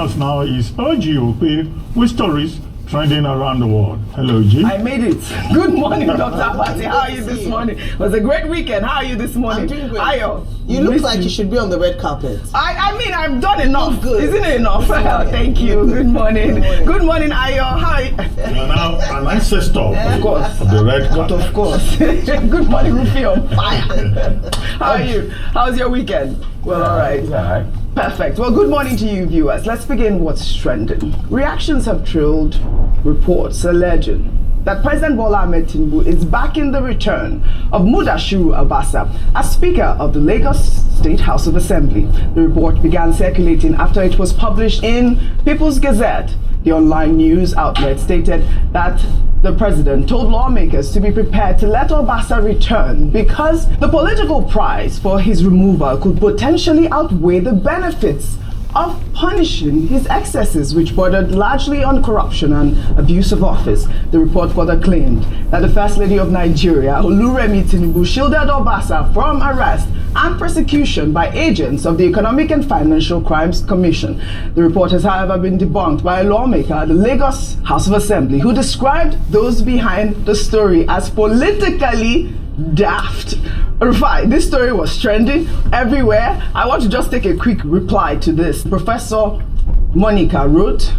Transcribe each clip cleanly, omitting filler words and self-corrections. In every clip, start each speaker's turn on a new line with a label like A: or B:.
A: us now is OJY with stories trending around the world. Hello, G.
B: I made it. Good morning, Dr. Abati. How are you this morning? It was a great weekend. How are you this morning?
C: I'm doing great.
B: Ayo,
C: you look like you should be on the red carpet.
B: I mean, I've done enough.
C: Oh, good.
B: Isn't it enough? Thank you. Good morning. Good morning, Ayo. How are you?
A: You are now an ancestor
B: of course.
A: of the red carpet.
B: Of course. Good morning, Rufi on fire. How are you? How's your weekend? Well, all right.
D: All right.
B: Perfect. Well, good morning to you, viewers. Let's begin what's trending. Reactions have trailed reports alleging that President Bola Ahmed Tinubu is backing the return of Mudashiru Obasa as Speaker of the Lagos State House of Assembly. The report began circulating after it was published in People's Gazette. The online news outlet stated that the president told lawmakers to be prepared to let Obasa return because the political price for his removal could potentially outweigh the benefits of punishing his excesses, which bordered largely on corruption and abuse of office. The report further claimed that the First Lady of Nigeria, Oluremi Tinubu, shielded Obasa from arrest and prosecution by agents of the Economic and Financial Crimes Commission. The report has, however, been debunked by a lawmaker at the Lagos House of Assembly who described those behind the story as politically daft. Rufai, this story was trending everywhere. I want to just take a quick reply to this. Professor Monica wrote,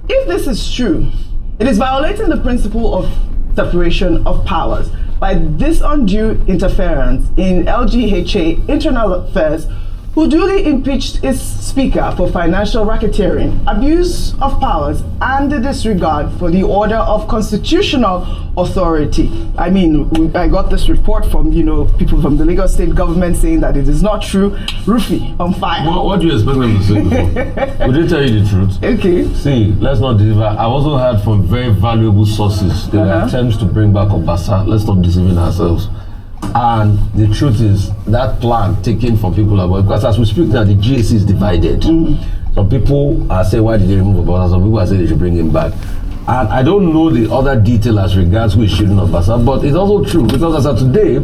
B: if this is true, it is violating the principle of separation of powers by this undue interference in LGHA internal affairs, who duly impeached its speaker for financial racketeering, abuse of powers, and the disregard for the order of constitutional authority. I mean, I got this report from, people from the Lagos state government saying that it is not true. Rufi, on fire.
D: What do you expect them to say before? Would they tell you the truth?
B: Okay.
D: See, let's not deliver. I've also heard from very valuable sources the attempts to bring back Obasa. Let's stop deceiving ourselves. And the truth is that plan taken from people about, because as we speak now, the GAC is divided. Some people are saying, why did they remove Obasa? Some people are saying they should bring him back. And I don't know the other detail as regards who is shooting Obasa, but it's also true because as of today,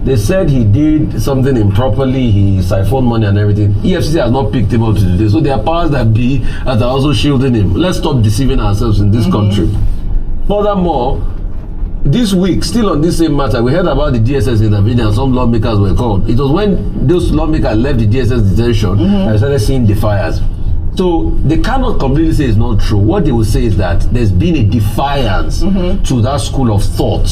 D: they said he did something improperly, he siphoned money and everything. EFCC has not picked him up to today. So there are powers that be that are also shielding him. Let's stop deceiving ourselves in this country. Furthermore, this week, still on this same matter, we heard about the DSS intervening and some lawmakers were called. It was when those lawmakers left the DSS detention and we started seeing the fires. So they cannot completely say it's not true. What they will say is that there's been a defiance to that school of thought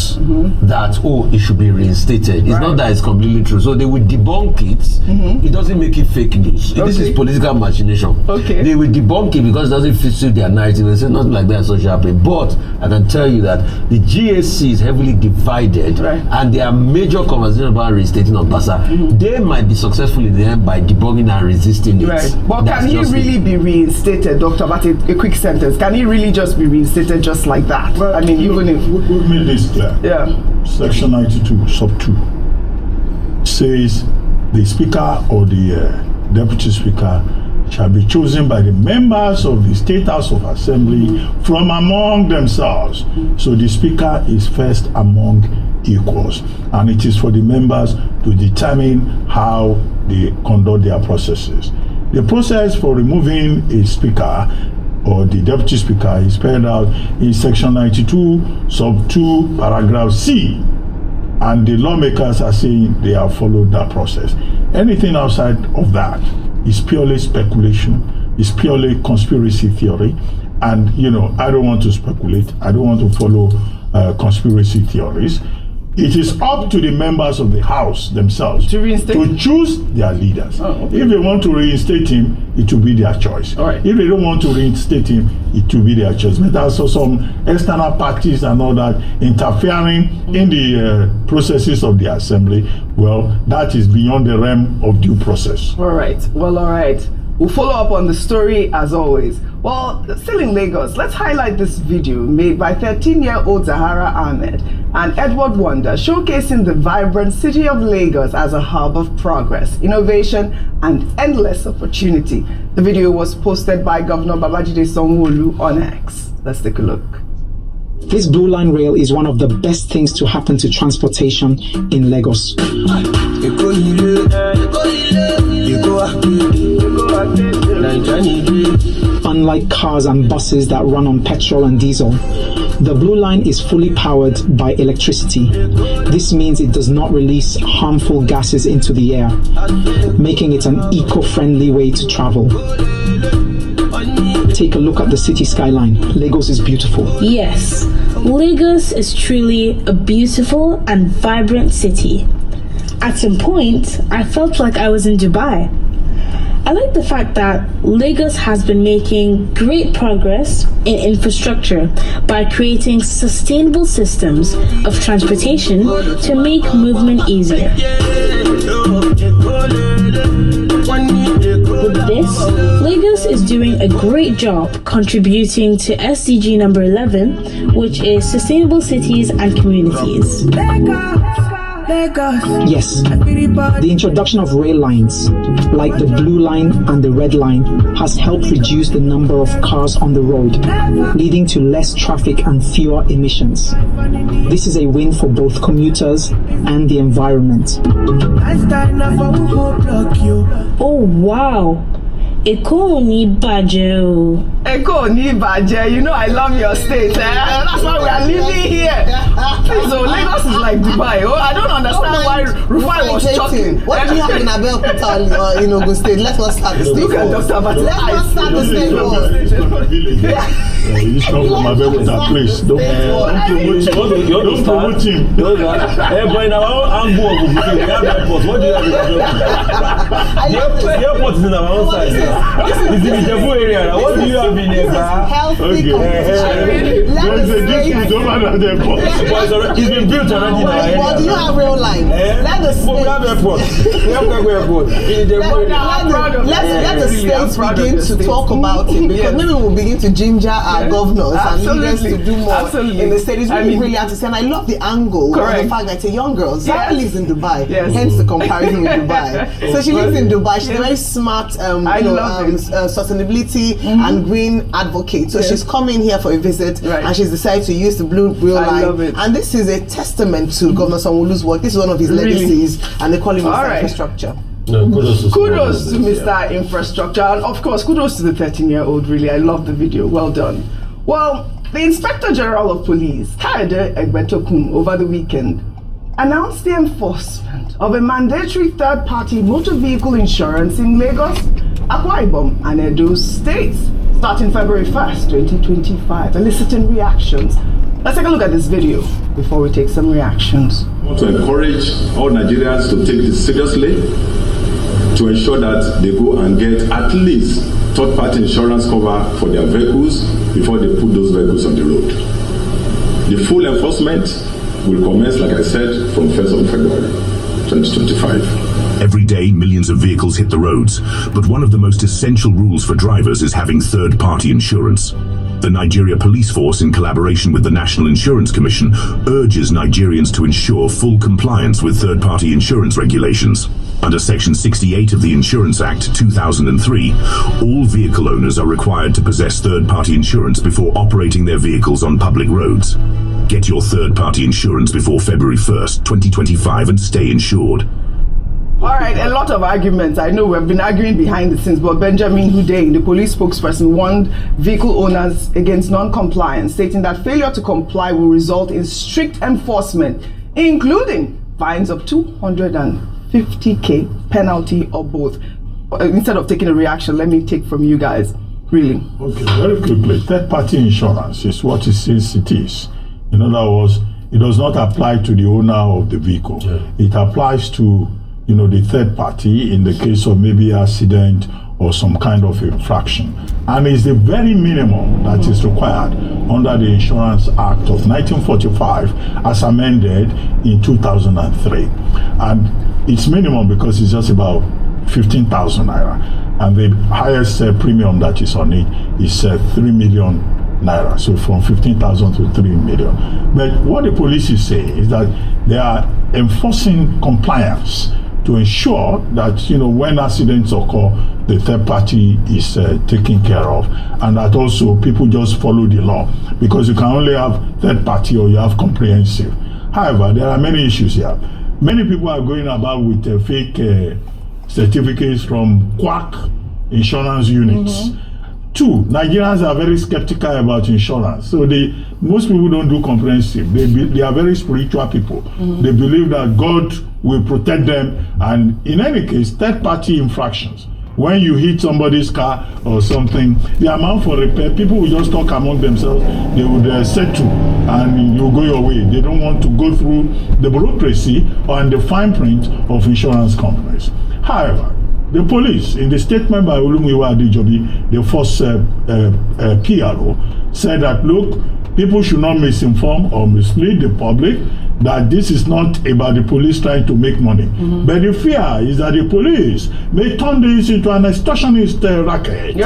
D: that, it should be reinstated. It's not that it's completely true. So they will debunk it. It doesn't make it fake news. This is political machination. They will debunk it because it doesn't fit their narrative. They say nothing like that social happy. But I can tell you that the GAC is heavily divided and there are major conversations about reinstating Obasa. They might be successful in the end by debunking and resisting it.
B: But can he really be reinstated, Dr. But a quick sentence? Can he really just be reinstated just like that?
A: Well,
B: I mean, even if
A: we've made this clear. Section 92, sub 2 says the speaker or the deputy speaker shall be chosen by the members of the State House of Assembly from among themselves. So the speaker is first among equals, and it is for the members to determine how they conduct their processes. The process for removing a speaker or the deputy speaker is spelled out in section 92, sub 2, paragraph C. And the lawmakers are saying they have followed that process. Anything outside of that is purely speculation, is purely conspiracy theory. And, I don't want to speculate. I don't want to follow conspiracy theories. It is up to the members of the House themselves to choose their leaders. If they want to reinstate him, it will be their choice. If they don't want to reinstate him, it will be their choice. But there's also some external parties and all that interfering in the processes of the assembly. Well, that is beyond the realm of due process.
B: All right. We'll follow up on the story as always. Well, still in Lagos, let's highlight this video made by 13-year-old Zahara Ahmed and Edward Wonder, showcasing the vibrant city of Lagos as a hub of progress, innovation, and endless opportunity. The video was posted by Governor Babajide Sanwo-Olu on X. Let's take a look.
E: This Blue Line rail is one of the best things to happen to transportation in Lagos. Unlike cars and buses that run on petrol and diesel, the Blue Line is fully powered by electricity. This means it does not release harmful gases into the air, making it an eco-friendly way to travel. Take a look at the city skyline. Lagos is beautiful.
F: Yes, Lagos is truly a beautiful and vibrant city. At some point, I felt like I was in Dubai. I like the fact that Lagos has been making great progress in infrastructure by creating sustainable systems of transportation to make movement easier. With this, Lagos is doing a great job contributing to SDG number 11, which is Sustainable Cities and Communities.
E: Yes, the introduction of rail lines, like the Blue Line and the Red Line, has helped reduce the number of cars on the road, leading to less traffic and fewer emissions. This is a win for both commuters and the environment.
F: Oh wow! Eko ni baje o.
B: Eko ni baje, you know I love your state. That's why we are living here. So Lagos is like Dubai. Oh, I don't understand why Rufai was shocking.
C: What do you have in Abeokuta or in Ogun State? Let's not start the state.
B: Look at Dr.
C: Let's not start the state.
A: You come from Abeokuta, please. Don't promote him.
D: But in our own angle of Ogun State, we have airports. What do you have in Abeokuta? The airport is in our own side. It's in the Jebu area. What do you have in there?
C: Healthy competition.
D: It's been built already now.
C: But do you have rail line? Let the state.
D: We have airport. We have Kagwe airport. In the Jebu area.
C: Let the states begin to talk about it, because maybe we'll begin to ginger our governors and leaders to do more in the state. It's really brilliant to see, and I love the angle of the fact that it's a young girl. Zara lives in Dubai, hence the comparison with Dubai. So she lives in Dubai. She's a very smart, sustainability and green advocate. So she's coming here for a visit, and she's decided to use the blue rail line. And this is a testament to Governor Sanwo-Olu's work. This is one of his legacies, and they call him Mr. Infrastructure.
A: No,
B: kudos to Mr. Infrastructure, and of course kudos to the 13-year-old. Really, I love the video. Well done. Well, the Inspector General of Police, Egbetokun, over the weekend announced the enforcement of a mandatory third-party motor vehicle insurance in Lagos, Akwa Ibom, and Edo states, starting February 1st, 2025, eliciting reactions. Let's take a look at this video before we take some reactions.
G: I want to encourage all Nigerians to take this seriously, to ensure that they go and get at least third-party insurance cover for their vehicles before they put those vehicles on the road. The full enforcement will commence, like I said, from 1st of February 2025.
H: Every day, millions of vehicles hit the roads, but one of the most essential rules for drivers is having third-party insurance. The Nigeria Police Force, in collaboration with the National Insurance Commission, urges Nigerians to ensure full compliance with third-party insurance regulations. Under Section 68 of the Insurance Act 2003, all vehicle owners are required to possess third-party insurance before operating their vehicles on public roads. Get your third-party insurance before February 1st, 2025 and stay insured.
B: All right, a lot of arguments. I know we've been arguing behind the scenes, but Benjamin Hundeyin, the police spokesperson, warned vehicle owners against non-compliance, stating that failure to comply will result in strict enforcement, including fines of 250k, penalty, or both. Instead of taking a reaction, let me take from you guys. Really?
A: Okay, very quickly. Third-party insurance is what it says it is. In other words, it does not apply to the owner of the vehicle. It applies to the third party in the case of maybe accident or some kind of infraction. And it's the very minimum that is required under the Insurance Act of 1945 as amended in 2003. And it's minimum because it's just about 15,000 naira. And the highest premium that is on it is 3 million naira. So from 15,000 to 3 million. But what the police is saying is that they are enforcing compliance to ensure that when accidents occur, the third party is taken care of, and that also people just follow the law, because you can only have third party or you have comprehensive. However, there are many issues here. Many people are going about with fake certificates from quack insurance units. Two, Nigerians are very skeptical about insurance. So most people don't do comprehensive. They are very spiritual people. They believe that God will protect them. And in any case, third-party infractions. When you hit somebody's car or something, the amount for repair, people will just talk among themselves. They would settle and you go your way. They don't want to go through the bureaucracy and the fine print of insurance companies. However, the police, in the statement by Olumiwa Adejobi, the first PRO, said that, look, people should not misinform or mislead the public, that this is not about the police trying to make money. But the fear is that the police may turn this into an extortionist racket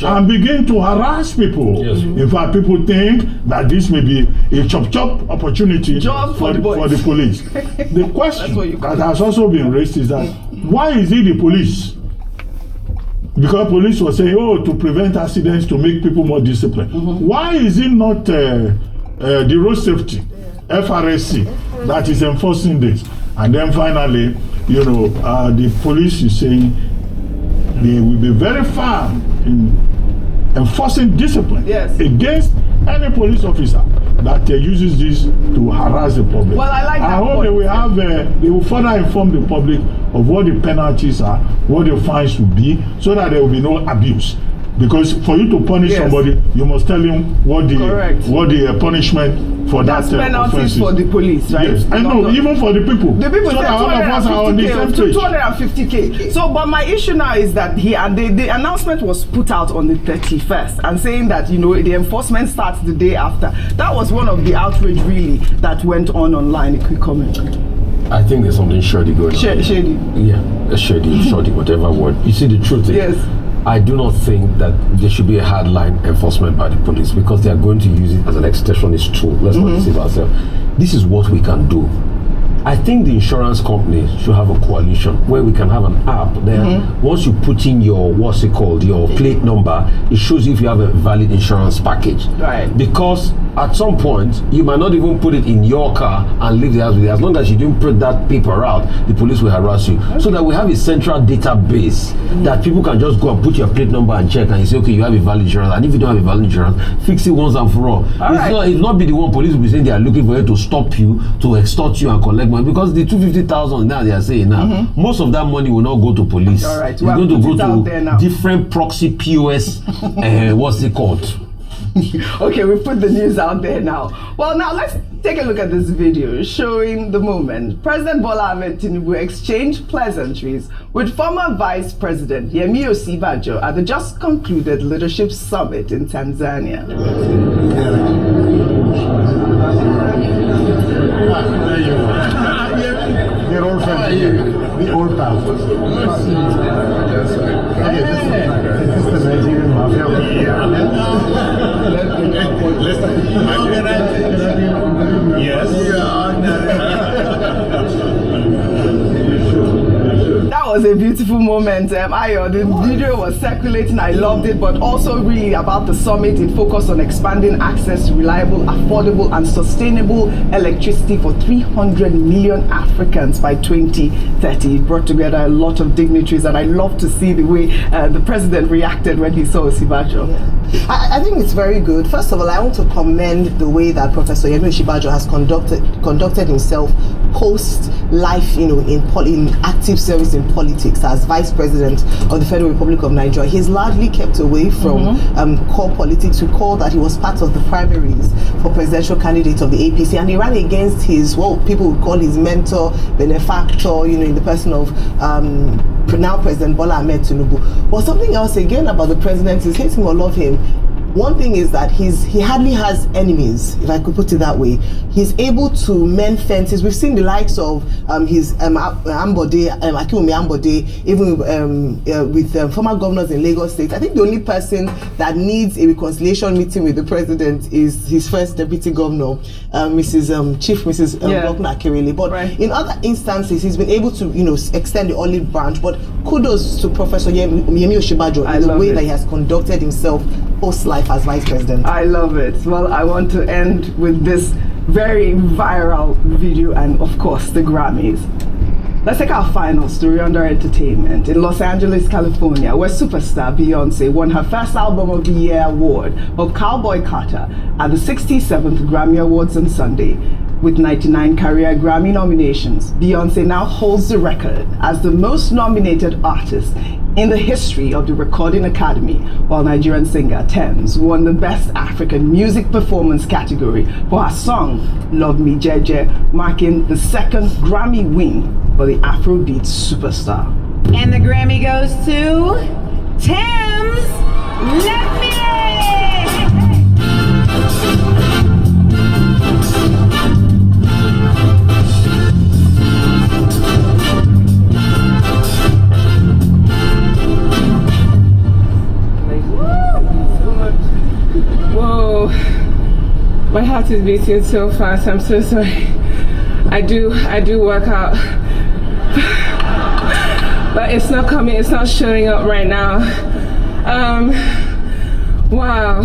A: and begin to harass people. In fact, people think that this may be a chop-chop opportunity for the police. The question that has also been raised is that, why is it the police? Because police were saying, to prevent accidents, to make people more disciplined. Why is it not the road safety, FRSC, that is enforcing this? And then finally, the police is saying they will be very firm in enforcing discipline against any police officer that uses this to harass the public.
B: Well, I like that.
A: I hope they will further inform the public of what the penalties are, what the fines will be, so that there will be no abuse. Because for you to punish somebody, you must tell him what the punishment for that
B: penalties for the police, right?
A: Yes, I know, even for the people.
B: The people
A: so that all of us are on the same page.
B: 250K. So, but my issue now is that the announcement was put out on the 31st and saying that, the enforcement starts the day after. That was one of the outrage really that went on online. A quick comment.
D: I think there's something shady going on.
B: Shady?
D: Yeah, shady, whatever word. You see, the truth is, I do not think that there should be a hardline enforcement by the police, because they are going to use it as an extortionist tool. Let's not deceive ourselves. This is what we can do. I think the insurance companies should have a coalition where we can have an app there. Once you put in your, your plate number, it shows you if you have a valid insurance package.
B: Right.
D: Because at some point, you might not even put it in your car and leave the house with it. As long as you didn't print that paper out, the police will harass you. So that we have a central database that people can just go and put your plate number and check, and you say, okay, you have a valid insurance. And if you don't have a valid insurance, fix it once and for all. It's not be the one police will be saying they are looking for you to stop you, to extort you and collect money, because the 250,000 now they are saying now, most of that money will not go to police. It's going to go to different proxy POS. What's it called?
B: Okay, we put the news out there now. Well, now let's take a look at this video showing the moment President Bola Ahmed Tinubu exchanged pleasantries with former Vice President Yemi Osinbajo at the just concluded Leadership Summit in Tanzania.
I: They're all friends here. We all pals. This is the Nigerian mafia.
B: That was a beautiful moment. The video was circulating. I loved it, but also really about the summit. It focused on expanding access to reliable, affordable, and sustainable electricity for 300 million Africans by 2030. It brought together a lot of dignitaries, and I love to see the way the president reacted when he saw Osinbajo.
C: I think it's very good. First of all, I want to commend the way that Professor Yemi Osinbajo has conducted himself post-life, in active service in politics as Vice President of the Federal Republic of Nigeria. He's largely kept away from core politics. Recall that he was part of the primaries for presidential candidate of the APC, and he ran against his, people would call his mentor, benefactor, in the person of now President Bola Ahmed Tinubu. But something else again about the president is, hate him or love him, one thing is that he hardly has enemies, if I could put it that way. He's able to mend fences. We've seen the likes of his Akinwumi Ambode, even with former governors in Lagos State. I think the only person that needs a reconciliation meeting with the president is his first deputy governor, Mrs. Akerele. But in other instances, he's been able to, extend the olive branch. But kudos to Professor Yemi Osinbajo in the way that he has conducted himself post-life as Vice President.
B: I love it. Well, I want to end with this very viral video and, of course, the Grammys. Let's take our final story under entertainment. In Los Angeles, California, where superstar Beyonce won her first Album of the Year award of Cowboy Carter at the 67th Grammy Awards on Sunday. With 99 career Grammy nominations, Beyonce now holds the record as the most nominated artist in the history of the Recording Academy, while Nigerian singer Tems won the Best African Music Performance category for her song Love Me Jeje, marking the second Grammy win for the Afrobeat superstar.
J: And the Grammy goes to Tems. Let me.
K: Whoa, my heart is beating so fast. I'm so sorry. I do work out, but it's not coming. It's not showing up right now. Wow,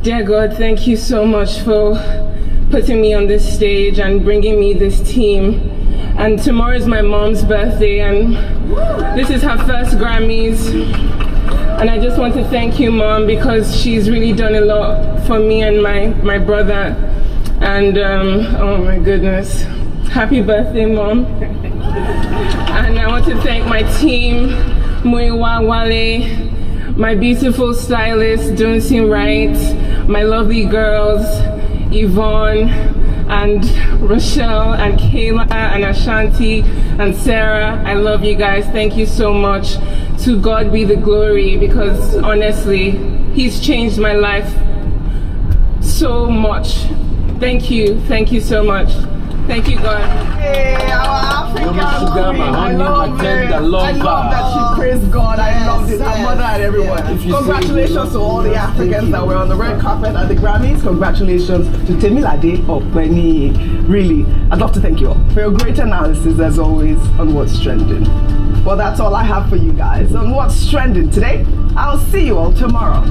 K: dear God, thank you so much for putting me on this stage and bringing me this team. And tomorrow is my mom's birthday, and this is her first Grammys. And I just want to thank you, Mom, because she's really done a lot for me and my brother. And oh my goodness, happy birthday, Mom. And I want to thank my team, Muiwa Wale, my beautiful stylist, Dunsin Wright, my lovely girls, Yvonne and Rochelle and Kayla and Ashanti and Sarah. I love you guys. Thank you so much. To God be the glory, because honestly, He's changed my life so much. Thank you so much. Thank you, God.
B: Hey, our African queen. I love that she praised God. I loved it. Her mother and everyone. Congratulations to all the Africans that were on the red carpet at the Grammys. Congratulations to Temilade Okweni. Really, I'd love to thank you all for your great analysis, as always, on what's trending. Well, that's all I have for you guys on what's trending today. I'll see you all tomorrow.